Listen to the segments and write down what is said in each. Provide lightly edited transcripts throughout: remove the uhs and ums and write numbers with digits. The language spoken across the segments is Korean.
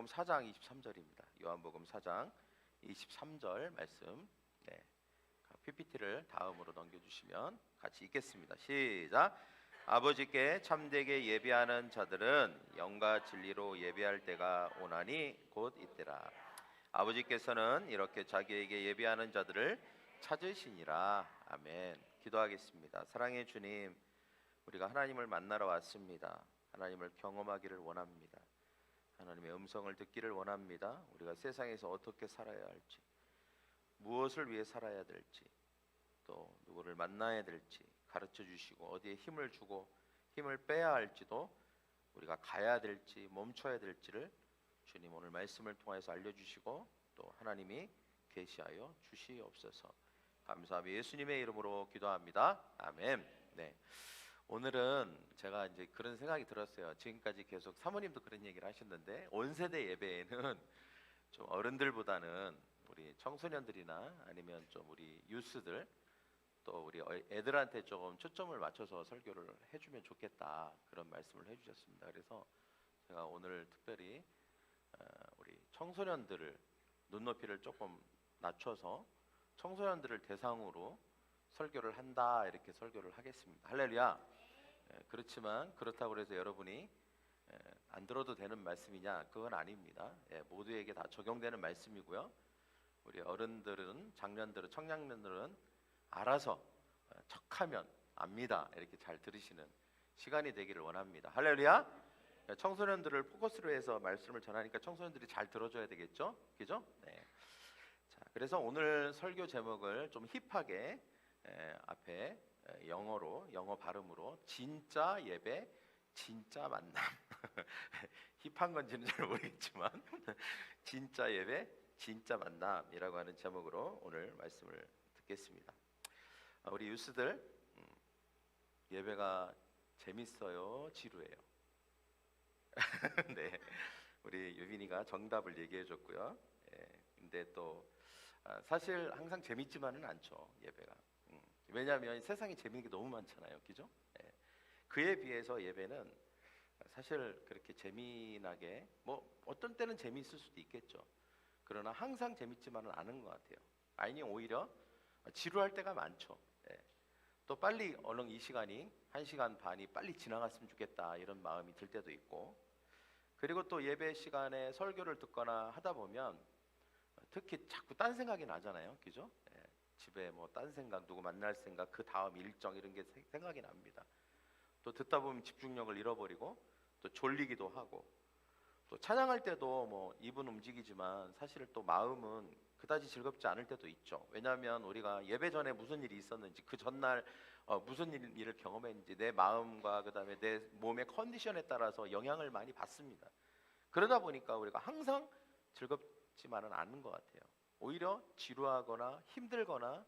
4장 23절입니다. 요한복음 4장 23절 말씀. 네. PPT를 다음으로 넘겨주시면 같이 읽겠습니다. 시작. 아버지께 참되게 예배하는 자들은 영과 진리로 예배할 때가 오나니 곧 이때라. 아버지께서는 이렇게 자기에게 예배하는 자들을 찾으시니라. 아멘. 기도하겠습니다. 사랑의 주님, 우리가 하나님을 만나러 왔습니다. 하나님을 경험하기를 원합니다. 하나님의 음성을 듣기를 원합니다. 우리가 세상에서 어떻게 살아야 할지, 무엇을 위해 살아야 될지, 또 누구를 만나야 될지 가르쳐 주시고, 어디에 힘을 주고 힘을 빼야 할지도, 우리가 가야 될지 멈춰야 될지를 주님 오늘 말씀을 통해서 알려주시고 또 하나님이 계시하여 주시옵소서. 감사하며 예수님의 이름으로 기도합니다. 아멘. 네. 오늘은 제가 이제 그런 생각이 들었어요. 지금까지 계속 사모님도 그런 얘기를 하셨는데, 온 세대 예배에는 좀 어른들보다는 우리 청소년들이나 아니면 좀 우리 유스들, 또 우리 애들한테 조금 초점을 맞춰서 설교를 해주면 좋겠다, 그런 말씀을 해주셨습니다. 그래서 제가 오늘 특별히 우리 청소년들을 눈높이를 조금 낮춰서 청소년들을 대상으로 설교를 한다, 이렇게 설교를 하겠습니다. 할렐루야. 그렇지만 그렇다고 해서 여러분이 안 들어도 되는 말씀이냐, 그건 아닙니다. 모두에게 다 적용되는 말씀이고요. 우리 어른들은, 장년들은, 청년들은 알아서 척하면 압니다, 이렇게 잘 들으시는 시간이 되기를 원합니다. 할렐루야. 청소년들을 포커스로 해서 말씀을 전하니까 청소년들이 잘 들어줘야 되겠죠, 그죠? 네. 자, 그래서 오늘 설교 제목을 좀 힙하게 앞에 영어 발음으로 진짜 예배, 진짜 만남. 힙한 건지는 잘 모르겠지만 진짜 예배, 진짜 만남이라고 하는 제목으로 오늘 말씀을 듣겠습니다. 우리 유스들, 예배가 재밌어요, 지루해요? 네, 우리 유빈이가 정답을 얘기해 줬고요. 근데 또 사실 항상 재밌지만은 않죠, 예배가. 왜냐하면 세상에 재밌는 게 너무 많잖아요, 그죠? 그에 비해서 예배는 사실 그렇게 재미나게, 뭐 어떤 때는 재미있을 수도 있겠죠. 그러나 항상 재밌지만은 않은 것 같아요. 아니, 오히려 지루할 때가 많죠. 또 빨리 얼른 이 시간이, 1시간 반이 빨리 지나갔으면 좋겠다, 이런 마음이 들 때도 있고, 그리고 또 예배 시간에 설교를 듣거나 하다 보면 특히 자꾸 딴 생각이 나잖아요, 그죠? 집에 뭐 딴 생각, 누구 만날 생각, 그 다음 일정, 이런 게 생각이 납니다. 또 듣다 보면 집중력을 잃어버리고 또 졸리기도 하고, 또 찬양할 때도 뭐 입은 움직이지만 사실 또 마음은 그다지 즐겁지 않을 때도 있죠. 왜냐하면 우리가 예배 전에 무슨 일이 있었는지, 그 전날 무슨 일을 경험했는지, 내 마음과 그다음에 내 몸의 컨디션에 따라서 영향을 많이 받습니다. 그러다 보니까 우리가 항상 즐겁지만은 않은 것 같아요. 오히려 지루하거나 힘들거나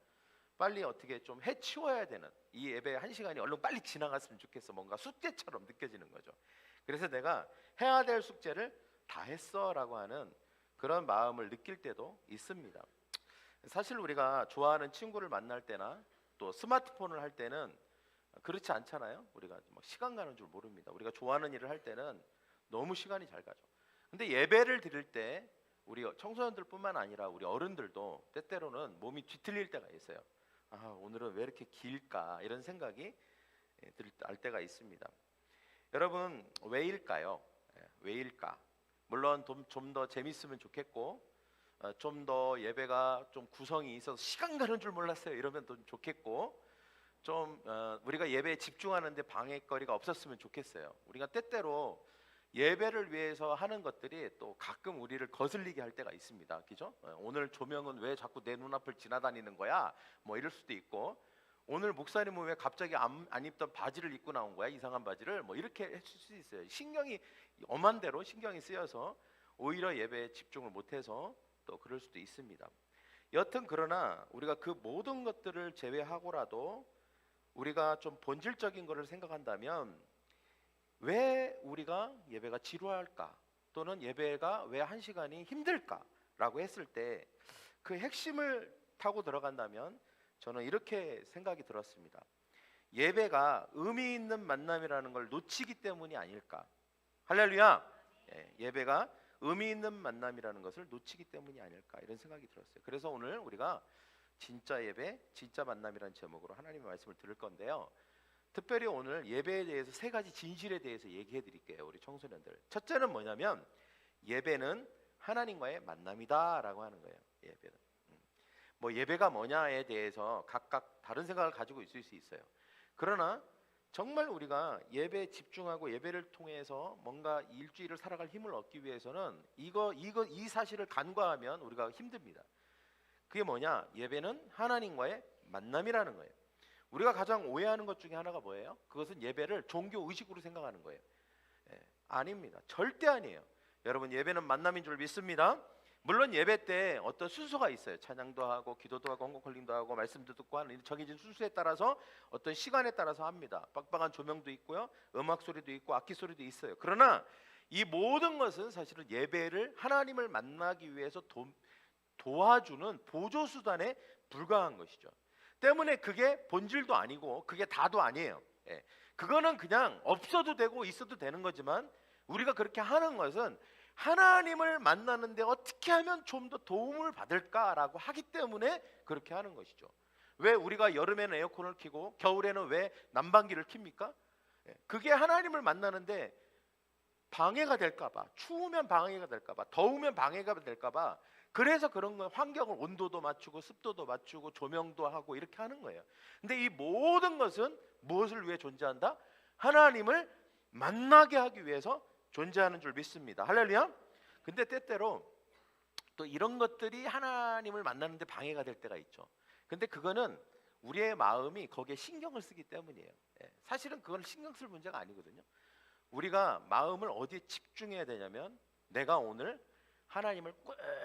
빨리 어떻게 좀 해치워야 되는 이 예배 1시간이 얼른 빨리 지나갔으면 좋겠어, 뭔가 숙제처럼 느껴지는 거죠. 그래서 내가 해야 될 숙제를 다 했어 라고 하는 그런 마음을 느낄 때도 있습니다. 사실 우리가 좋아하는 친구를 만날 때나 또 스마트폰을 할 때는 그렇지 않잖아요. 우리가 막 시간 가는 줄 모릅니다. 우리가 좋아하는 일을 할 때는 너무 시간이 잘 가죠. 근데 예배를 드릴 때 우리 청소년들뿐만 아니라 우리 어른들도 때때로는 몸이 뒤틀릴 때가 있어요. 오늘은 왜 이렇게 길까, 이런 생각이 날 때가 있습니다. 여러분, 왜일까요? 왜일까? 물론 좀 더 재밌으면 좋겠고, 좀 더 예배가 좀 구성이 있어서 시간 가는 줄 몰랐어요, 이러면 더 좋겠고, 좀 우리가 예배에 집중하는데 방해거리가 없었으면 좋겠어요. 우리가 때때로 예배를 위해서 하는 것들이 또 가끔 우리를 거슬리게 할 때가 있습니다, 그죠? 오늘 조명은 왜 자꾸 내 눈앞을 지나다니는 거야, 뭐 이럴 수도 있고, 오늘 목사님은 왜 갑자기 안 입던 바지를 입고 나온 거야, 이상한 바지를, 뭐 이렇게 했을 수 있어요. 신경이 엄한 대로 신경이 쓰여서 오히려 예배에 집중을 못해서 또 그럴 수도 있습니다. 여튼 그러나 우리가 그 모든 것들을 제외하고라도 우리가 좀 본질적인 것을 생각한다면, 왜 우리가 예배가 지루할까, 또는 예배가 왜 1시간이 힘들까라고 했을 때 그 핵심을 타고 들어간다면 저는 이렇게 생각이 들었습니다. 예배가 의미 있는 만남이라는 걸 놓치기 때문이 아닐까. 할렐루야. 예배가 의미 있는 만남이라는 것을 놓치기 때문이 아닐까 이런 생각이 들었어요. 그래서 오늘 우리가 진짜 예배, 진짜 만남이라는 제목으로 하나님의 말씀을 들을 건데요. 특별히 오늘 예배에 대해서 세 가지 진실에 대해서 얘기해 드릴게요. 우리 청소년들. 첫째는 뭐냐면 예배는 하나님과의 만남이다라고 하는 거예요. 예배는. 뭐 예배가 뭐냐에 대해서 각각 다른 생각을 가지고 있을 수 있어요. 그러나 정말 우리가 예배에 집중하고 예배를 통해서 뭔가 일주일을 살아갈 힘을 얻기 위해서는 이 사실을 간과하면 우리가 힘듭니다. 그게 뭐냐? 예배는 하나님과의 만남이라는 거예요. 우리가 가장 오해하는 것 중에 하나가 뭐예요? 그것은 예배를 종교 의식으로 생각하는 거예요. 아닙니다. 절대 아니에요. 여러분, 예배는 만남인 줄 믿습니다. 물론 예배 때 어떤 순서가 있어요. 찬양도 하고 기도도 하고 헌금컬림도 하고 말씀도 듣고 하는 정해진 순서에 따라서 어떤 시간에 따라서 합니다. 빡빡한 조명도 있고요, 음악 소리도 있고 악기 소리도 있어요. 그러나 이 모든 것은 사실은 예배를 하나님을 만나기 위해서 도와주는 보조 수단에 불과한 것이죠. 때문에 그게 본질도 아니고 그게 다도 아니에요. 그거는 그냥 없어도 되고 있어도 되는 거지만 우리가 그렇게 하는 것은 하나님을 만나는데 어떻게 하면 좀 더 도움을 받을까라고 하기 때문에 그렇게 하는 것이죠. 왜 우리가 여름에는 에어컨을 켜고 겨울에는 왜 난방기를 켭니까? 그게 하나님을 만나는데 방해가 될까봐, 추우면 방해가 될까봐, 더우면 방해가 될까봐, 그래서 그런 건 환경을 온도도 맞추고 습도도 맞추고 조명도 하고 이렇게 하는 거예요. 근데 이 모든 것은 무엇을 위해 존재한다? 하나님을 만나게 하기 위해서 존재하는 줄 믿습니다. 할렐루야. 근데 때때로 또 이런 것들이 하나님을 만나는데 방해가 될 때가 있죠. 근데 그거는 우리의 마음이 거기에 신경을 쓰기 때문이에요. 사실은 그건 신경 쓸 문제가 아니거든요. 우리가 마음을 어디에 집중해야 되냐면 내가 오늘 하나님을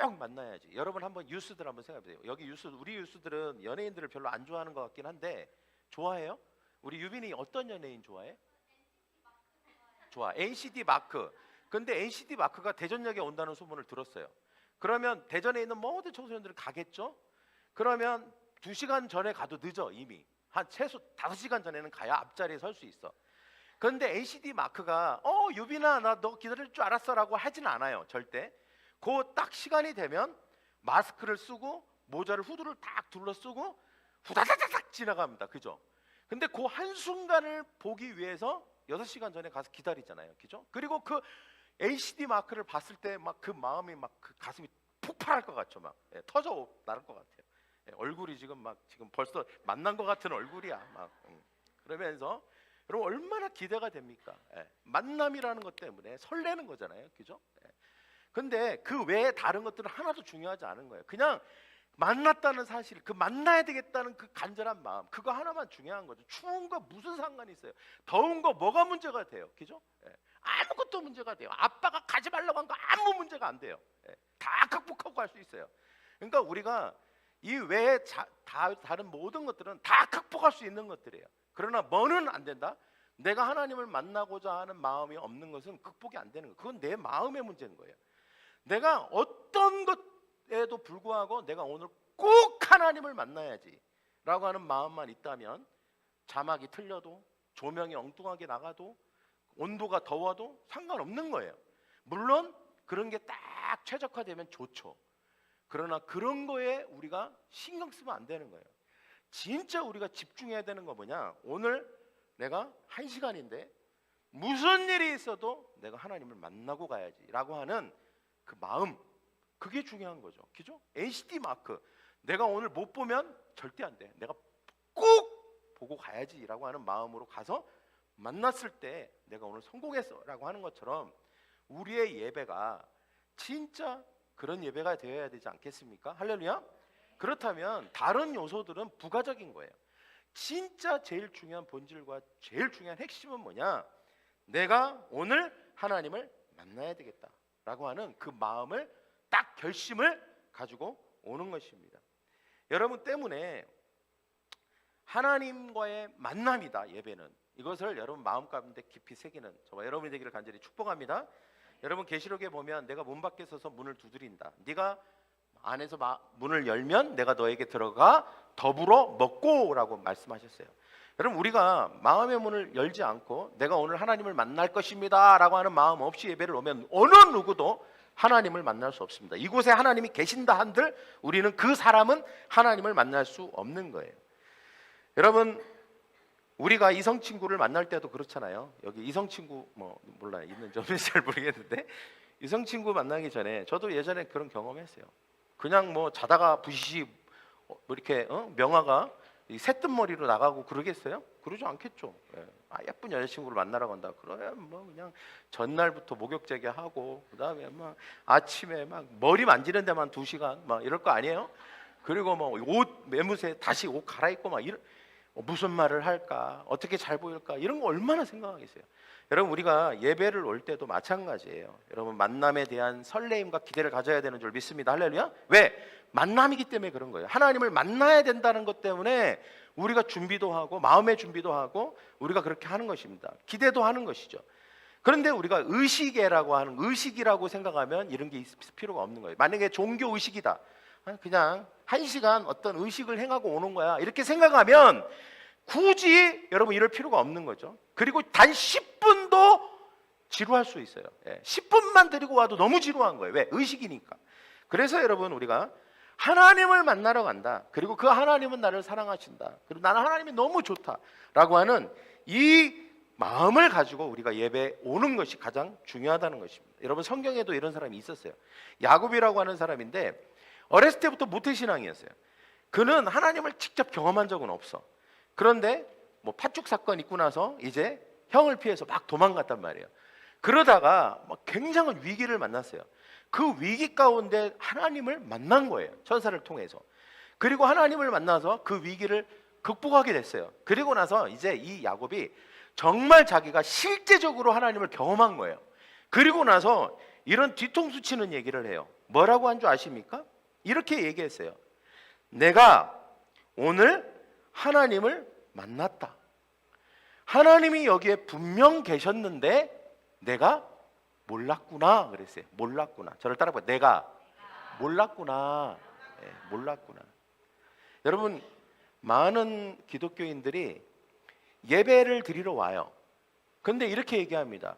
꼭 만나야지. 여러분 한번 뉴스들 한번 생각해 보세요. 여기 우리 뉴스들은 연예인들을 별로 안 좋아하는 것 같긴 한데 좋아해요? 우리 유빈이 어떤 연예인 좋아해? 좋아. NCT 마크. 근데 NCT 마크가 대전역에 온다는 소문을 들었어요. 그러면 대전에 있는 모든 청소년들은 가겠죠? 그러면 2시간 전에 가도 늦어. 이미 한 최소 5시간 전에는 가야 앞자리에 설 수 있어. 그런데 NCT 마크가 유빈아 나 너 기다릴 줄 알았어 라고 하진 않아요. 절대. 그 딱 시간이 되면 마스크를 쓰고 모자를 후드를 딱 둘러 쓰고 후다다닥 지나갑니다. 그죠? 근데 그 한순간을 보기 위해서 6시간 전에 가서 기다리잖아요. 그죠? 그리고 그 NCT 마크를 봤을 때 막 그 마음이 막 그 가슴이 폭발할 것 같죠. 막 터져 나갈 것 같아요. 얼굴이 지금 벌써 만난 것 같은 얼굴이야. 막 그러면서 여러분 얼마나 기대가 됩니까? 만남이라는 것 때문에 설레는 거잖아요. 그죠? 근데 그 외에 다른 것들은 하나도 중요하지 않은 거예요. 그냥 만났다는 사실, 그 만나야 되겠다는 그 간절한 마음, 그거 하나만 중요한 거죠. 추운 거 무슨 상관이 있어요? 더운 거 뭐가 문제가 돼요? 그죠? 아무것도 문제가 돼요. 아빠가 가지 말라고 한 거 아무 문제가 안 돼요. 다 극복하고 갈 수 있어요. 그러니까 우리가 이 외에 다른 모든 것들은 다 극복할 수 있는 것들이에요. 그러나 뭐는 안 된다? 내가 하나님을 만나고자 하는 마음이 없는 것은 극복이 안 되는 거예요. 그건 내 마음의 문제인 거예요. 내가 어떤 것에도 불구하고 내가 오늘 꼭 하나님을 만나야지 라고 하는 마음만 있다면 자막이 틀려도 조명이 엉뚱하게 나가도 온도가 더워도 상관없는 거예요. 물론 그런 게 딱 최적화되면 좋죠. 그러나 그런 거에 우리가 신경 쓰면 안 되는 거예요. 진짜 우리가 집중해야 되는 거 뭐냐? 오늘 내가 1시간인데 무슨 일이 있어도 내가 하나님을 만나고 가야지 라고 하는 그 마음, 그게 중요한 거죠. 그죠? NCT 마크, 내가 오늘 못 보면 절대 안 돼. 내가 꼭 보고 가야지 라고 하는 마음으로 가서 만났을 때 내가 오늘 성공했어 라고 하는 것처럼 우리의 예배가 진짜 그런 예배가 되어야 되지 않겠습니까? 할렐루야. 그렇다면 다른 요소들은 부가적인 거예요. 진짜 제일 중요한 본질과 제일 중요한 핵심은 뭐냐? 내가 오늘 하나님을 만나야 되겠다 라고 하는 그 마음을 딱 결심을 가지고 오는 것입니다. 여러분 때문에 하나님과의 만남이다 예배는. 이것을 여러분 마음 가운데 깊이 새기는 저와 여러분이 되기를 간절히 축복합니다. 여러분 계시록에 보면 내가 문 밖에 서서 문을 두드린다. 네가 안에서 문을 열면 내가 너에게 들어가 더불어 먹고 라고 말씀하셨어요. 여러분 우리가 마음의 문을 열지 않고 내가 오늘 하나님을 만날 것입니다 라고 하는 마음 없이 예배를 오면 어느 누구도 하나님을 만날 수 없습니다. 이곳에 하나님이 계신다 한들 우리는 그 사람은 하나님을 만날 수 없는 거예요. 여러분, 우리가 이성 친구를 만날 때도 그렇잖아요. 여기 이성 친구 뭐 몰라요. 있는지 없는지 잘 모르겠는데 이성 친구 만나기 전에 저도 예전에 그런 경험했어요. 그냥 뭐 자다가 부시시 뭐 이렇게 명화가 이 새뜬머리로 나가고 그러겠어요? 그러지 않겠죠. 예. 예쁜 여자친구를 만나러 간다. 그러면 뭐 그냥 전날부터 목욕제게 하고 그다음에 막 아침에 막 머리 만지는 데만 2시간 막 이럴 거 아니에요? 그리고 뭐 옷 매무새 다시 옷 갈아입고 막 이런 무슨 말을 할까? 어떻게 잘 보일까? 이런 거 얼마나 생각하겠어요. 여러분, 우리가 예배를 올 때도 마찬가지예요. 여러분, 만남에 대한 설레임과 기대를 가져야 되는 줄 믿습니다. 할렐루야. 왜? 만남이기 때문에 그런 거예요. 하나님을 만나야 된다는 것 때문에 우리가 준비도 하고 마음의 준비도 하고 우리가 그렇게 하는 것입니다. 기대도 하는 것이죠. 그런데 우리가 의식이라고 하는 의식이라고 생각하면 이런 게 있을 필요가 없는 거예요. 만약에 종교 의식이다. 그냥 1시간 어떤 의식을 행하고 오는 거야. 이렇게 생각하면 굳이 여러분 이럴 필요가 없는 거죠. 그리고 단 10분도 지루할 수 있어요. 10분만 데리고 와도 너무 지루한 거예요. 왜? 의식이니까. 그래서 여러분, 우리가 하나님을 만나러 간다. 그리고 그 하나님은 나를 사랑하신다. 그리고 나는 하나님이 너무 좋다라고 하는 이 마음을 가지고 우리가 예배 오는 것이 가장 중요하다는 것입니다. 여러분, 성경에도 이런 사람이 있었어요. 야곱이라고 하는 사람인데 어렸을 때부터 모태신앙이었어요. 그는 하나님을 직접 경험한 적은 없어. 그런데 뭐 팥죽 사건 있고 나서 이제 형을 피해서 막 도망갔단 말이에요. 그러다가 막 굉장한 위기를 만났어요. 그 위기 가운데 하나님을 만난 거예요. 천사를 통해서. 그리고 하나님을 만나서 그 위기를 극복하게 됐어요. 그리고 나서 이제 이 야곱이 정말 자기가 실제적으로 하나님을 경험한 거예요. 그리고 나서 이런 뒤통수 치는 얘기를 해요. 뭐라고 한 줄 아십니까? 이렇게 얘기했어요. 내가 오늘 하나님을 만났다. 하나님이 여기에 분명 계셨는데 내가 몰랐구나 그랬어요. 몰랐구나. 저를 따라해봐요. 내가 몰랐구나. 네, 몰랐구나. 여러분, 많은 기독교인들이 예배를 드리러 와요. 그런데 이렇게 얘기합니다.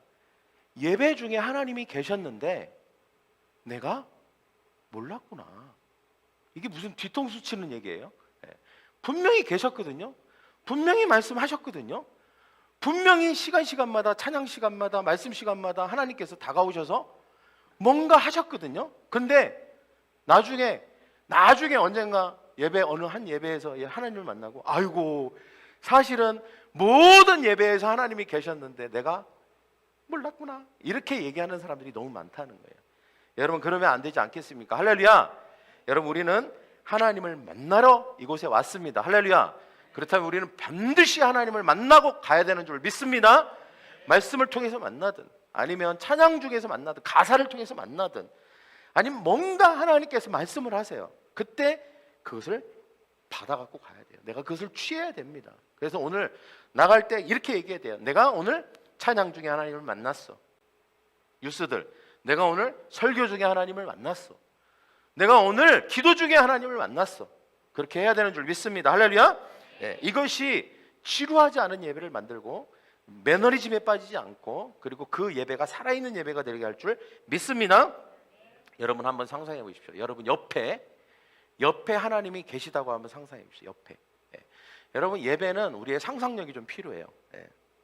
예배 중에 하나님이 계셨는데 내가 몰랐구나. 이게 무슨 뒤통수 치는 얘기예요? 분명히 계셨거든요. 분명히 말씀하셨거든요. 분명히 시간마다 찬양 시간마다 말씀 시간마다 하나님께서 다가오셔서 뭔가 하셨거든요. 근데 나중에 언젠가 어느 한 예배에서 하나님을 만나고 아이고 사실은 모든 예배에서 하나님이 계셨는데 내가 몰랐구나. 이렇게 얘기하는 사람들이 너무 많다는 거예요. 여러분, 그러면 안 되지 않겠습니까? 할렐루야. 여러분, 우리는 하나님을 만나러 이곳에 왔습니다. 할렐루야. 그렇다면 우리는 반드시 하나님을 만나고 가야 되는 줄 믿습니다. 말씀을 통해서 만나든 아니면 찬양 중에서 만나든 가사를 통해서 만나든 아니면 뭔가 하나님께서 말씀을 하세요. 그때 그것을 받아갖고 가야 돼요. 내가 그것을 취해야 됩니다. 그래서 오늘 나갈 때 이렇게 얘기해야 돼요. 내가 오늘 찬양 중에 하나님을 만났어. 유스들, 내가 오늘 설교 중에 하나님을 만났어. 내가 오늘 기도 중에 하나님을 만났어. 그렇게 해야 되는 줄 믿습니다. 할렐루야. 네, 이것이 지루하지 않은 예배를 만들고 매너리즘에 빠지지 않고 그리고 그 예배가 살아있는 예배가 되게 할 줄 믿습니다. 여러분, 한번 상상해 보십시오. 여러분 옆에 하나님이 계시다고 한번 상상해 보십시오. 옆에. 여러분, 예배는 우리의 상상력이 좀 필요해요.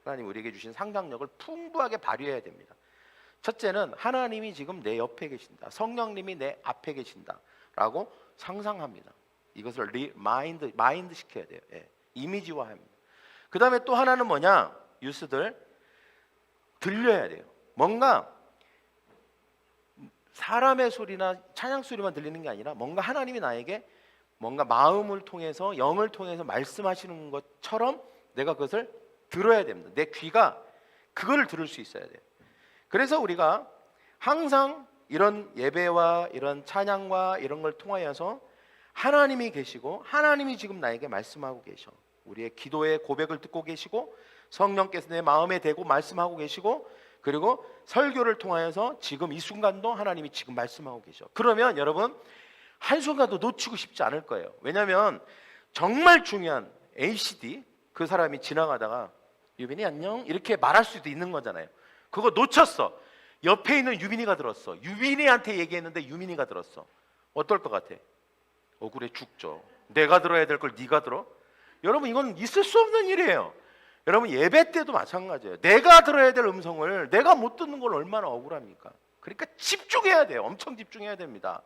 하나님 우리에게 주신 상상력을 풍부하게 발휘해야 됩니다. 첫째는 하나님이 지금 내 옆에 계신다. 성령님이 내 앞에 계신다라고 상상합니다. 이것을 마인드 시켜야 돼요. 이미지화합니다. 그 다음에 또 하나는 뭐냐? 유스들, 들려야 돼요. 뭔가 사람의 소리나 찬양 소리만 들리는 게 아니라 뭔가 하나님이 나에게 뭔가 마음을 통해서 영을 통해서 말씀하시는 것처럼 내가 그것을 들어야 됩니다. 내 귀가 그거를 들을 수 있어야 돼요. 그래서 우리가 항상 이런 예배와 이런 찬양과 이런 걸 통하여서 하나님이 계시고 하나님이 지금 나에게 말씀하고 계셔. 우리의 기도의 고백을 듣고 계시고 성령께서 내 마음에 대고 말씀하고 계시고 그리고 설교를 통하여서 지금 이 순간도 하나님이 지금 말씀하고 계셔. 그러면 여러분 한순간도 놓치고 싶지 않을 거예요. 왜냐하면 정말 중요한 ACD 그 사람이 지나가다가 유빈이 안녕 이렇게 말할 수도 있는 거잖아요. 그거 놓쳤어. 옆에 있는 유빈이가 들었어. 유빈이한테 얘기했는데 유민이가 들었어. 어떨 것 같아? 억울해 죽죠. 내가 들어야 될 걸 네가 들어? 여러분, 이건 있을 수 없는 일이에요. 여러분, 예배 때도 마찬가지예요. 내가 들어야 될 음성을 내가 못 듣는 걸 얼마나 억울합니까? 그러니까 집중해야 돼요. 엄청 집중해야 됩니다.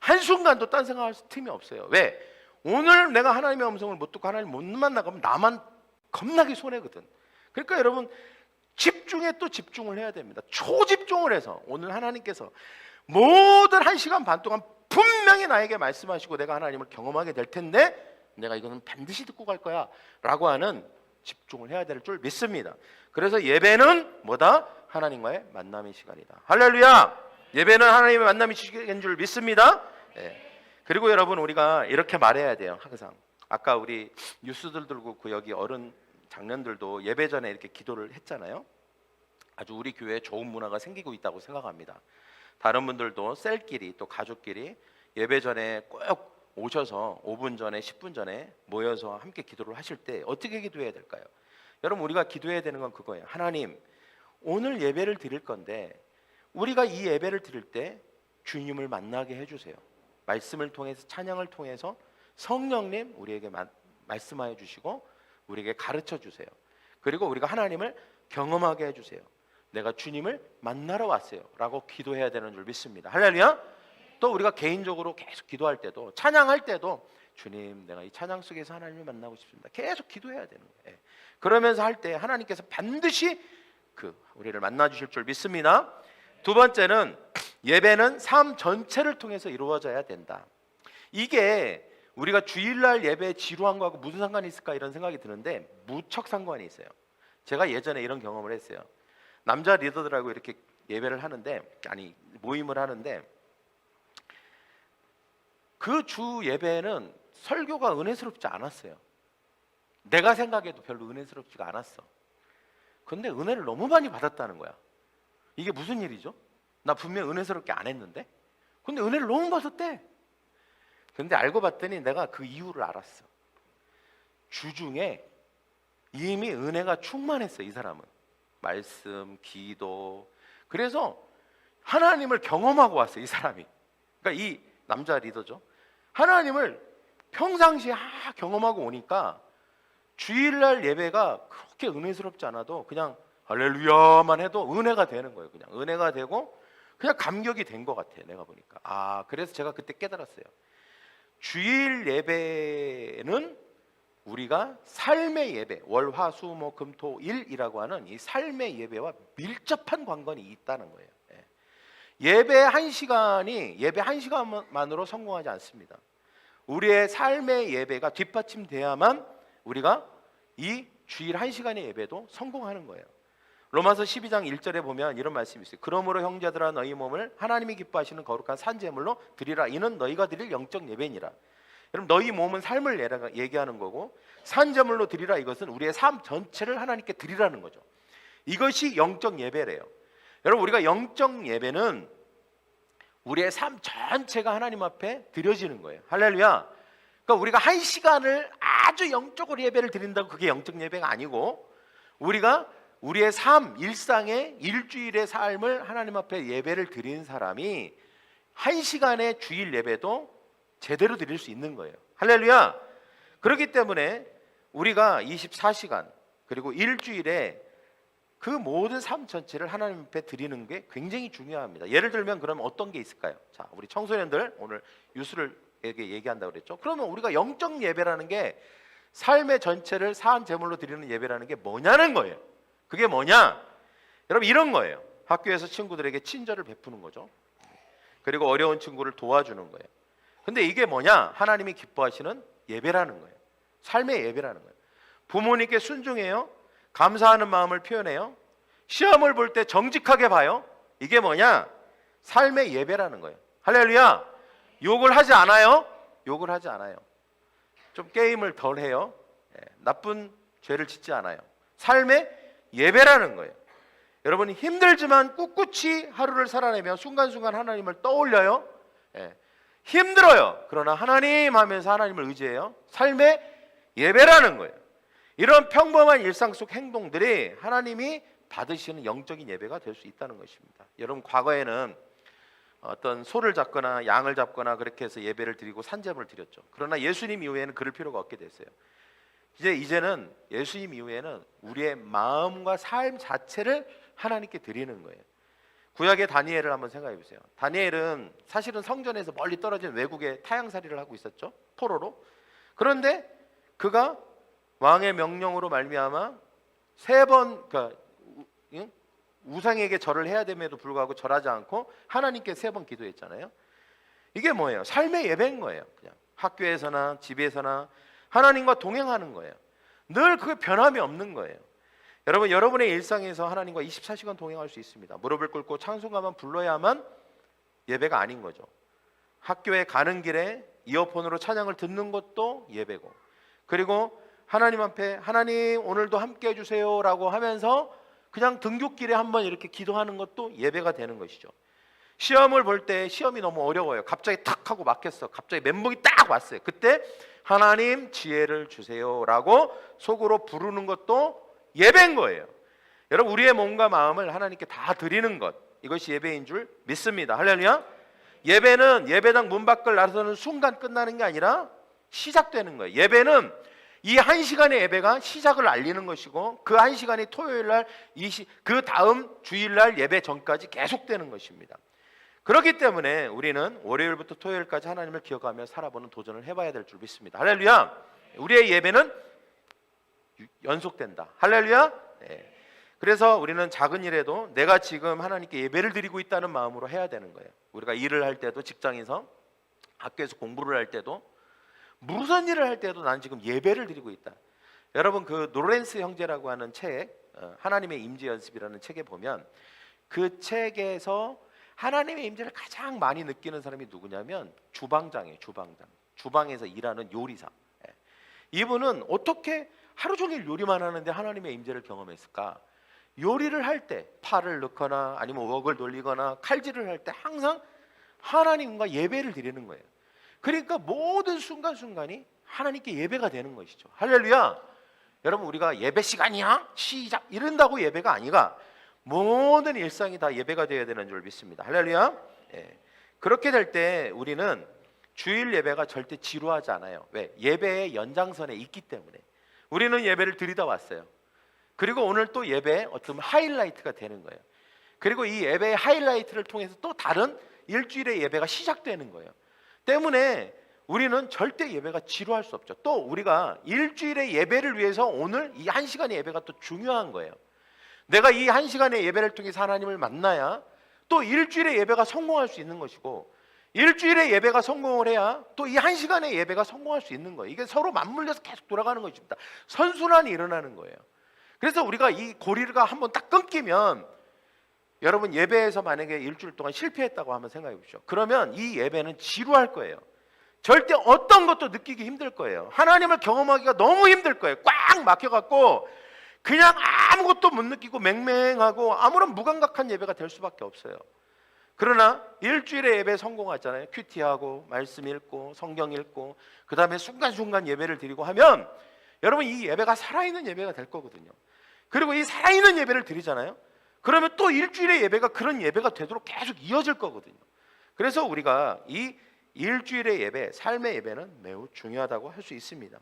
한순간도 딴 생각할 틈이 없어요. 왜? 오늘 내가 하나님의 음성을 못 듣고 하나님 못 만나가면 나만 겁나게 손해거든. 그러니까 여러분, 집중에 또 집중을 해야 됩니다. 초집중을 해서 오늘 하나님께서 모든 1시간 반 동안 분명히 나에게 말씀하시고 내가 하나님을 경험하게 될 텐데 내가 이거는 반드시 듣고 갈 거야 라고 하는 집중을 해야 될 줄 믿습니다. 그래서 예배는 뭐다? 하나님과의 만남의 시간이다. 할렐루야! 예배는 하나님의 만남의 시간인 줄 믿습니다. 그리고 여러분, 우리가 이렇게 말해야 돼요. 항상 아까 우리 뉴스들 들고 여기 어른 장년들도 예배 전에 이렇게 기도를 했잖아요. 아주 우리 교회에 좋은 문화가 생기고 있다고 생각합니다. 다른 분들도 셀끼리 또 가족끼리 예배 전에 꼭 오셔서 5분 전에 10분 전에 모여서 함께 기도를 하실 때 어떻게 기도해야 될까요? 여러분, 우리가 기도해야 되는 건 그거예요. 하나님, 오늘 예배를 드릴 건데 우리가 이 예배를 드릴 때 주님을 만나게 해주세요. 말씀을 통해서, 찬양을 통해서 성령님 우리에게 말씀하여 주시고 우리에게 가르쳐 주세요. 그리고 우리가 하나님을 경험하게 해주세요. 내가 주님을 만나러 왔어요 라고 기도해야 되는 줄 믿습니다. 할렐루야. 또 우리가 개인적으로 계속 기도할 때도, 찬양할 때도 주님, 내가 이 찬양 속에서 하나님을 만나고 싶습니다. 계속 기도해야 되는 거예요. 그러면서 할 때 하나님께서 반드시 우리를 만나 주실 줄 믿습니다. 두 번째는 예배는 삶 전체를 통해서 이루어져야 된다. 이게 우리가 주일날 예배 지루한 거하고 무슨 상관이 있을까 이런 생각이 드는데 무척 상관이 있어요. 제가 예전에 이런 경험을 했어요. 남자 리더들하고 이렇게 예배를 하는데, 아니 모임을 하는데 그 주 예배는 설교가 은혜스럽지 않았어요. 내가 생각해도 별로 은혜스럽지가 않았어. 근데 은혜를 너무 많이 받았다는 거야. 이게 무슨 일이죠? 나 분명 은혜스럽게 안 했는데? 근데 은혜를 너무 받았대. 근데 알고 봤더니 내가 그 이유를 알았어. 주중에 이미 은혜가 충만했어, 이 사람은. 말씀, 기도. 그래서 하나님을 경험하고 왔어, 이 사람이. 그러니까 이 남자 리더죠. 하나님을 평상시에 경험하고 오니까 주일날 예배가 그렇게 은혜스럽지 않아도 그냥 할렐루야만 해도 은혜가 되는 거예요. 그냥 은혜가 되고 그냥 감격이 된 것 같아요. 내가 보니까. 그래서 제가 그때 깨달았어요. 주일 예배는 우리가 삶의 예배, 월, 화, 수, 목, 금, 토, 일이라고 하는 이 삶의 예배와 밀접한 관건이 있다는 거예요. 예배 한 시간만으로 성공하지 않습니다. 우리의 삶의 예배가 뒷받침돼야만 우리가 이 주일 1시간의 예배도 성공하는 거예요. 로마서 12장 1절에 보면 이런 말씀이 있어요. 그러므로 형제들아, 너희 몸을 하나님이 기뻐하시는 거룩한 산제물로 드리라. 이는 너희가 드릴 영적 예배니라. 여러분, 너희 몸은 삶을 얘기하는 거고, 산제물로 드리라, 이것은 우리의 삶 전체를 하나님께 드리라는 거죠. 이것이 영적 예배래요. 여러분, 우리가 영적 예배는 우리의 삶 전체가 하나님 앞에 드려지는 거예요. 할렐루야. 그러니까 우리가 1시간을 아주 영적으로 예배를 드린다고 그게 영적 예배가 아니고, 우리가 우리의 삶, 일상의 일주일의 삶을 하나님 앞에 예배를 드린 사람이 1시간의 주일 예배도 제대로 드릴 수 있는 거예요. 할렐루야. 그렇기 때문에 우리가 24시간 그리고 일주일에 그 모든 삶 전체를 하나님 앞에 드리는 게 굉장히 중요합니다. 예를 들면 그러면 어떤 게 있을까요? 자, 우리 청소년들 오늘 유수를 얘기한다고 그랬죠. 그러면 우리가 영적 예배라는 게 삶의 전체를 사한 제물로 드리는 예배라는 게 뭐냐는 거예요. 그게 뭐냐? 여러분, 이런 거예요. 학교에서 친구들에게 친절을 베푸는 거죠. 그리고 어려운 친구를 도와주는 거예요. 근데 이게 뭐냐? 하나님이 기뻐하시는 예배라는 거예요. 삶의 예배라는 거예요. 부모님께 순종해요. 감사하는 마음을 표현해요. 시험을 볼 때 정직하게 봐요. 이게 뭐냐? 삶의 예배라는 거예요. 할렐루야. 욕을 하지 않아요. 욕을 하지 않아요. 좀 게임을 덜 해요. 나쁜 죄를 짓지 않아요. 삶의 예배라는 거예요. 여러분이 힘들지만 꿋꿋이 하루를 살아내며 순간순간 하나님을 떠올려요. 힘들어요. 그러나 하나님 하면서 하나님을 의지해요. 삶의 예배라는 거예요. 이런 평범한 일상 속 행동들이 하나님이 받으시는 영적인 예배가 될 수 있다는 것입니다. 여러분, 과거에는 어떤 소를 잡거나 양을 잡거나 그렇게 해서 예배를 드리고 산제물을 드렸죠. 그러나 예수님 이후에는 그럴 필요가 없게 됐어요. 이제는 예수님 이후에는 우리의 마음과 삶 자체를 하나님께 드리는 거예요. 구약의 다니엘을 한번 생각해 보세요. 다니엘은 사실은 성전에서 멀리 떨어진 외국에 타향살이를 하고 있었죠. 포로로. 그런데 그가 왕의 명령으로 말미암아 세 번 우상에게 절을 해야 됨에도 불구하고 절하지 않고 하나님께 세 번 기도했잖아요. 이게 뭐예요? 삶의 예배인 거예요. 그냥 학교에서나 집에서나 하나님과 동행하는 거예요. 늘 그게 변함이 없는 거예요. 여러분, 여러분의 일상에서 하나님과 24시간 동행할 수 있습니다. 무릎을 꿇고 찬송가만 불러야만 예배가 아닌 거죠. 학교에 가는 길에 이어폰으로 찬양을 듣는 것도 예배고, 그리고 하나님 앞에 하나님 오늘도 함께 해주세요 라고 하면서 그냥 등굣길에 한번 이렇게 기도하는 것도 예배가 되는 것이죠. 시험을 볼 때 시험이 너무 어려워요. 갑자기 탁 하고 막혔어. 갑자기 멘붕이 딱 왔어요. 그때 하나님 지혜를 주세요 라고 속으로 부르는 것도 예배인 거예요. 여러분, 우리의 몸과 마음을 하나님께 다 드리는 것, 이것이 예배인 줄 믿습니다. 할렐루야. 예배는 예배당 문 밖을 나서는 순간 끝나는 게 아니라 시작되는 거예요. 예배는 이 한 시간의 예배가 시작을 알리는 것이고, 그 한 시간이 토요일날 그 다음 주일날 예배 전까지 계속되는 것입니다. 그렇기 때문에 우리는 월요일부터 토요일까지 하나님을 기억하며 살아보는 도전을 해봐야 될 줄 믿습니다. 할렐루야. 우리의 예배는 연속된다. 할렐루야. 네. 그래서 우리는 작은 일에도 내가 지금 하나님께 예배를 드리고 있다는 마음으로 해야 되는 거예요. 우리가 일을 할 때도, 직장에서, 학교에서 공부를 할 때도, 무슨 일을 할 때도 난 지금 예배를 드리고 있다. 여러분, 그 노렌스 형제라고 하는 책, 하나님의 임재 연습이라는 책에 보면 그 책에서 하나님의 임재를 가장 많이 느끼는 사람이 누구냐면 주방장이에요. 주방에서 일하는 요리사. 이분은 어떻게 하루 종일 요리만 하는데 하나님의 임재를 경험했을까? 요리를 할 때 팔을 넣거나 아니면 웍을 돌리거나 칼질을 할 때 항상 하나님과 예배를 드리는 거예요. 그러니까 모든 순간순간이 하나님께 예배가 되는 것이죠. 할렐루야. 여러분, 우리가 예배 시간이야 시작 이런다고 예배가 아니라 모든 일상이 다 예배가 되어야 되는 줄 믿습니다. 할렐루야. 예. 그렇게 될 때 우리는 주일 예배가 절대 지루하지 않아요. 왜? 예배의 연장선에 있기 때문에. 우리는 예배를 드리다 왔어요. 그리고 오늘 또 예배의 어떤 하이라이트가 되는 거예요. 그리고 이 예배의 하이라이트를 통해서 또 다른 일주일의 예배가 시작되는 거예요. 때문에 우리는 절대 예배가 지루할 수 없죠. 또 우리가 일주일의 예배를 위해서 오늘 이 한 시간의 예배가 또 중요한 거예요. 내가 이 한 시간의 예배를 통해서 하나님을 만나야 또 일주일의 예배가 성공할 수 있는 것이고, 일주일의 예배가 성공을 해야 또 이 한 시간의 예배가 성공할 수 있는 거예요. 이게 서로 맞물려서 계속 돌아가는 것입니다. 선순환이 일어나는 거예요. 그래서 우리가 이 고리가 한번 딱 끊기면, 여러분 예배에서 만약에 일주일 동안 실패했다고 한번 생각해 보십시오. 그러면 이 예배는 지루할 거예요. 절대 어떤 것도 느끼기 힘들 거예요. 하나님을 경험하기가 너무 힘들 거예요. 꽉 막혀갖고 그냥 아무것도 못 느끼고 맹맹하고 아무런 무감각한 예배가 될 수밖에 없어요. 그러나 일주일의 예배 성공하잖아요. 큐티하고 말씀 읽고 성경 읽고 그 다음에 순간순간 예배를 드리고 하면 여러분 이 예배가 살아있는 예배가 될 거거든요. 그리고 이 살아있는 예배를 드리잖아요. 그러면 또 일주일의 예배가 그런 예배가 되도록 계속 이어질 거거든요. 그래서 우리가 이 일주일의 예배, 삶의 예배는 매우 중요하다고 할 수 있습니다.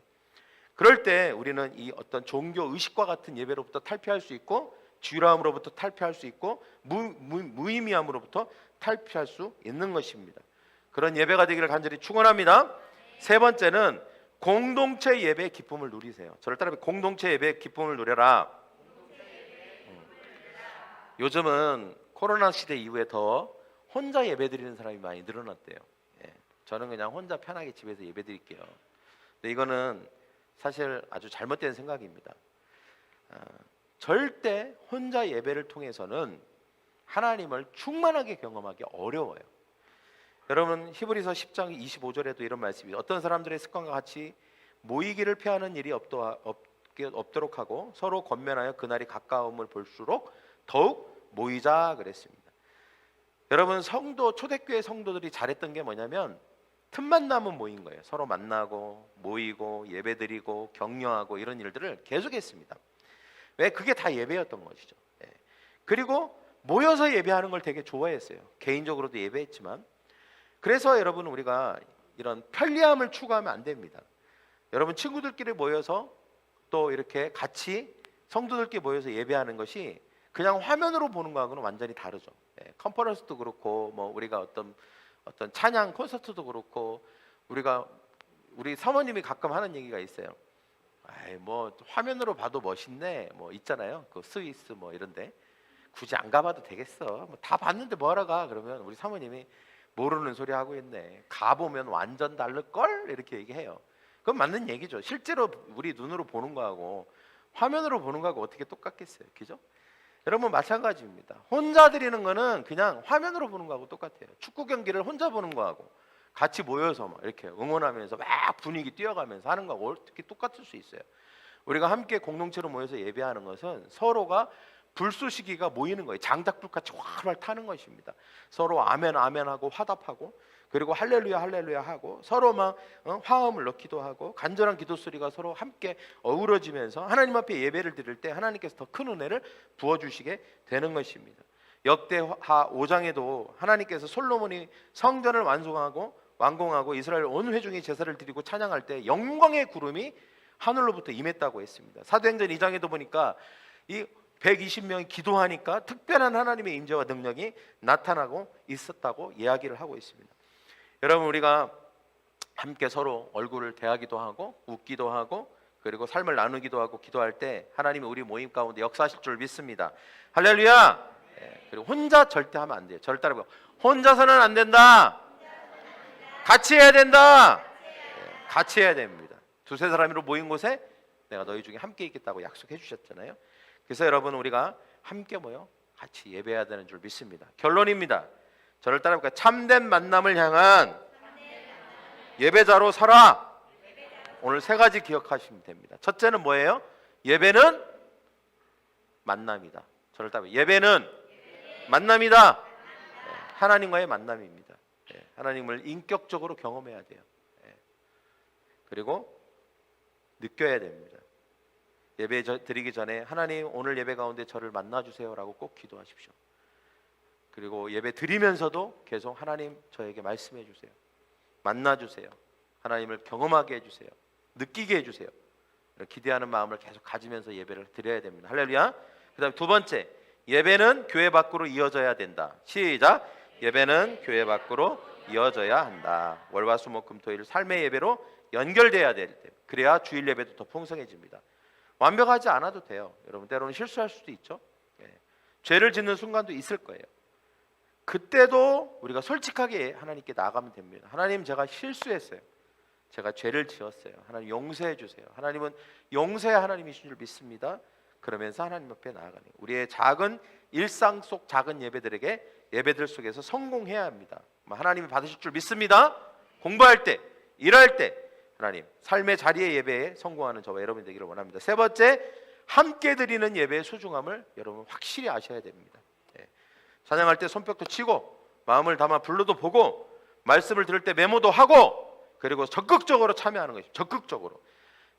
그럴 때 우리는 이 어떤 종교 의식과 같은 예배로부터 탈피할 수 있고, 지루함으로부터 탈피할 수 있고, 무의미함으로부터 탈피할 수 있는 것입니다. 그런 예배가 되기를 간절히 축원합니다. 세 번째는 공동체 예배의 기쁨을 누리세요. 저를 따라 공동체 예배의 기쁨을 누려라. 요즘은 코로나 시대 이후에 더 혼자 예배 드리는 사람이 많이 늘어났대요. 예, 저는 그냥 혼자 편하게 집에서 예배 드릴게요. 근데 이거는 사실 아주 잘못된 생각입니다. 절대 혼자 예배를 통해서는 하나님을 충만하게 경험하기 어려워요. 여러분 히브리서 10장 25절에도 이런 말씀이, 어떤 사람들의 습관과 같이 모이기를 피하는 일이 없도록 하고 서로 권면하여 그날이 가까움을 볼수록 더욱 모이자 그랬습니다. 여러분 초대교회 성도들이 잘했던 게 뭐냐면 틈만 나면 모인 거예요. 서로 만나고 모이고 예배드리고 격려하고 이런 일들을 계속했습니다. 왜? 그게 다 예배였던 것이죠. 그리고 모여서 예배하는 걸 되게 좋아했어요. 개인적으로도 예배했지만. 그래서 여러분 우리가 이런 편리함을 추구하면 안 됩니다. 여러분 친구들끼리 모여서 또 이렇게 같이 성도들끼리 모여서 예배하는 것이 그냥 화면으로 보는 거하고는 완전히 다르죠. 컨퍼런스도 그렇고 뭐 우리가 어떤 찬양 콘서트도 그렇고 우리 사모님이 가끔 하는 얘기가 있어요. 아이 뭐 화면으로 봐도 멋있네 뭐 있잖아요. 그 스위스 뭐 이런데 굳이 안 가봐도 되겠어. 뭐 다 봤는데 뭐하러 가? 그러면 우리 사모님이 모르는 소리 하고 있네. 가보면 완전 다를걸? 이렇게 얘기해요. 그건 맞는 얘기죠. 실제로 우리 눈으로 보는 거하고 화면으로 보는 거하고 어떻게 똑같겠어요? 그죠? 여러분 마찬가지입니다. 혼자 드리는 거는 그냥 화면으로 보는 거하고 똑같아요. 축구 경기를 혼자 보는 거하고 같이 모여서 막 이렇게 응원하면서 막 분위기 뛰어가면서 하는 거하고 어떻게 똑같을 수 있어요? 우리가 함께 공동체로 모여서 예배하는 것은 서로가 불쏘시개가 모이는 거예요. 장작불같이 활활 타는 것입니다. 서로 아멘 아멘 하고 화답하고 그리고 할렐루야 할렐루야 하고 서로 막 화음을 넣기도 하고 간절한 기도 소리가 서로 함께 어우러지면서 하나님 앞에 예배를 드릴 때 하나님께서 더 큰 은혜를 부어주시게 되는 것입니다. 역대하 5장에도 하나님께서 솔로몬이 성전을 완공하고 이스라엘 온 회중이 제사를 드리고 찬양할 때 영광의 구름이 하늘로부터 임했다고 했습니다. 사도행전 2장에도 보니까 이 120명이 기도하니까 특별한 하나님의 임재와 능력이 나타나고 있었다고 이야기를 하고 있습니다. 여러분 우리가 함께 서로 얼굴을 대하기도 하고 웃기도 하고 그리고 삶을 나누기도 하고 기도할 때 하나님이 우리 모임 가운데 역사하실 줄 믿습니다. 할렐루야. 그리고 혼자 절대 하면 안 돼요. 저를 따라해요. 혼자서는 안 된다. 같이 해야 된다. 같이 해야 됩니다. 두세 사람으로 모인 곳에 내가 너희 중에 함께 있겠다고 약속해 주셨잖아요. 그래서 여러분 우리가 함께 모여 같이 예배해야 되는 줄 믿습니다. 결론입니다. 저를 따라볼까요? 참된 만남을 향한 예배자로 서라. 오늘 세 가지 기억하시면 됩니다. 첫째는 뭐예요? 예배는 만남이다. 저를 따라볼까요? 예배는 만남이다. 하나님과의 만남입니다. 하나님을 인격적으로 경험해야 돼요. 그리고 느껴야 됩니다. 예배 드리기 전에 하나님 오늘 예배 가운데 저를 만나주세요 라고 꼭 기도하십시오. 그리고 예배 드리면서도 계속 하나님 저에게 말씀해 주세요. 만나주세요. 하나님을 경험하게 해주세요. 느끼게 해주세요. 기대하는 마음을 계속 가지면서 예배를 드려야 됩니다. 할렐루야. 그 다음에 두 번째, 예배는 교회 밖으로 이어져야 된다. 시작. 예배는 교회 밖으로 이어져야 한다. 월화수목금토일 삶의 예배로 연결돼야 될 때, 그래야 주일 예배도 더 풍성해집니다. 완벽하지 않아도 돼요. 여러분 때로는 실수할 수도 있죠. 죄를 짓는 순간도 있을 거예요. 그때도 우리가 솔직하게 하나님께 나가면 됩니다. 하나님 제가 실수했어요. 제가 죄를 지었어요. 하나님 용서해 주세요. 하나님은 용서의 하나님이신 줄 믿습니다. 그러면서 하나님 앞에 나아가는 우리의 작은 일상 속 작은 예배들 속에서 성공해야 합니다. 하나님이 받으실 줄 믿습니다. 공부할 때, 일할 때 하나님 삶의 자리의 예배에 성공하는 저와 여러분이 되기를 원합니다. 세 번째, 함께 드리는 예배의 소중함을 여러분 확실히 아셔야 됩니다. 찬양할 때 손뼉도 치고 마음을 담아 불러도 보고 말씀을 들을 때 메모도 하고 그리고 적극적으로 참여하는 것입니다. 적극적으로.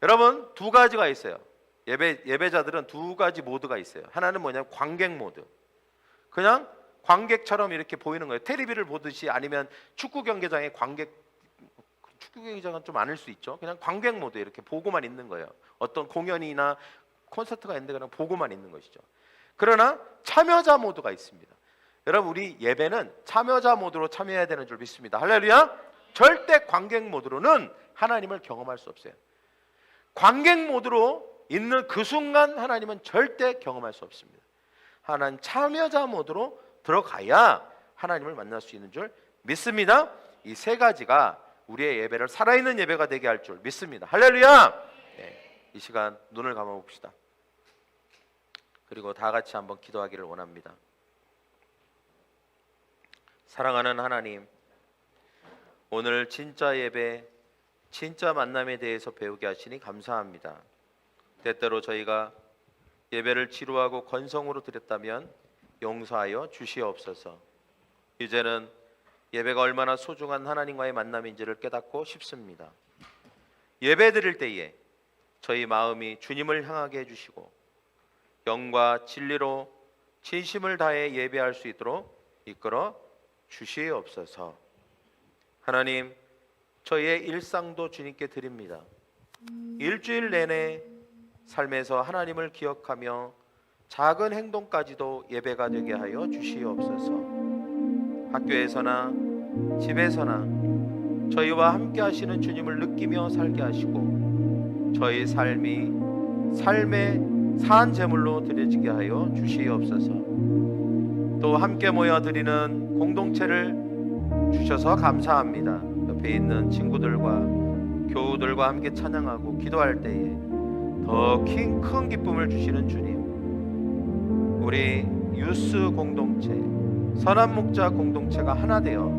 여러분 두 가지가 있어요. 예배자들은 두 가지 모드가 있어요. 하나는 뭐냐면 관객 모드. 그냥 관객처럼 이렇게 보이는 거예요. 텔레비를 보듯이 아니면 축구 경기장에 축구 경기장은 좀 아닐 수 있죠. 그냥 관객 모드 이렇게 보고만 있는 거예요. 어떤 공연이나 콘서트가 있는데 그냥 보고만 있는 것이죠. 그러나 참여자 모드가 있습니다. 여러분 우리 예배는 참여자 모드로 참여해야 되는 줄 믿습니다. 할렐루야. 절대 관객 모드로는 하나님을 경험할 수 없어요. 관객 모드로 있는 그 순간 하나님은 절대 경험할 수 없습니다. 하나님 참여자 모드로 들어가야 하나님을 만날 수 있는 줄 믿습니다. 이 세 가지가 우리의 예배를 살아있는 예배가 되게 할 줄 믿습니다. 할렐루야. 이 시간 눈을 감아 봅시다. 그리고 다 같이 한번 기도하기를 원합니다. 사랑하는 하나님, 오늘 진짜 예배, 진짜 만남에 대해서 배우게 하시니 감사합니다. 때때로 저희가 예배를 지루하고 건성으로 드렸다면 용서하여 주시옵소서. 이제는 예배가 얼마나 소중한 하나님과의 만남인지를 깨닫고 싶습니다. 예배 드릴 때에 저희 마음이 주님을 향하게 해주시고 영과 진리로 진심을 다해 예배할 수 있도록 이끌어 주시옵소서. 하나님, 저희의 일상도 주님께 드립니다. 일주일 내내 삶에서 하나님을 기억하며 작은 행동까지도 예배가 되게 하여 주시옵소서. 학교에서나 집에서나 저희와 함께 하시는 주님을 느끼며 살게 하시고 저희 삶이 삶의 산 제물로 드려지게 하여 주시옵소서. 또 함께 모여 드리는 공동체를 주셔서 감사합니다. 옆에 있는 친구들과 교우들과 함께 찬양하고 기도할 때에 더 큰 기쁨을 주시는 주님, 우리 유스 공동체, 선한 목자 공동체가 하나 되어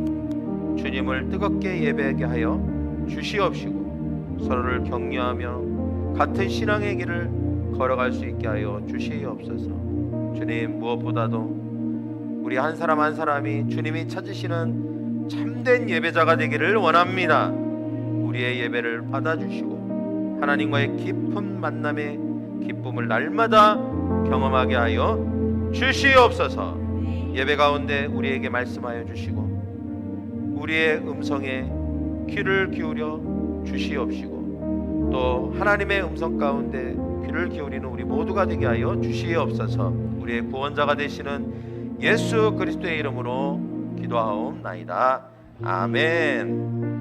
주님을 뜨겁게 예배하게 하여 주시옵시고 서로를 격려하며 같은 신앙의 길을 걸어갈 수 있게 하여 주시옵소서. 주님, 무엇보다도 우리 한 사람 한 사람이 주님이 찾으시는 참된 예배자가 되기를 원합니다. 우리의 예배를 받아주시고 하나님과의 깊은 만남의 기쁨을 날마다 경험하게 하여 주시옵소서. 예배 가운데 우리에게 말씀하여 주시고 우리의 음성에 귀를 기울여 주시옵시고 또 하나님의 음성 가운데 귀를 기울이는 우리 모두가 되게 하여 주시옵소서. 우리의 구원자가 되시는 예수 그리스도의 이름으로 기도하옵나이다. 아멘.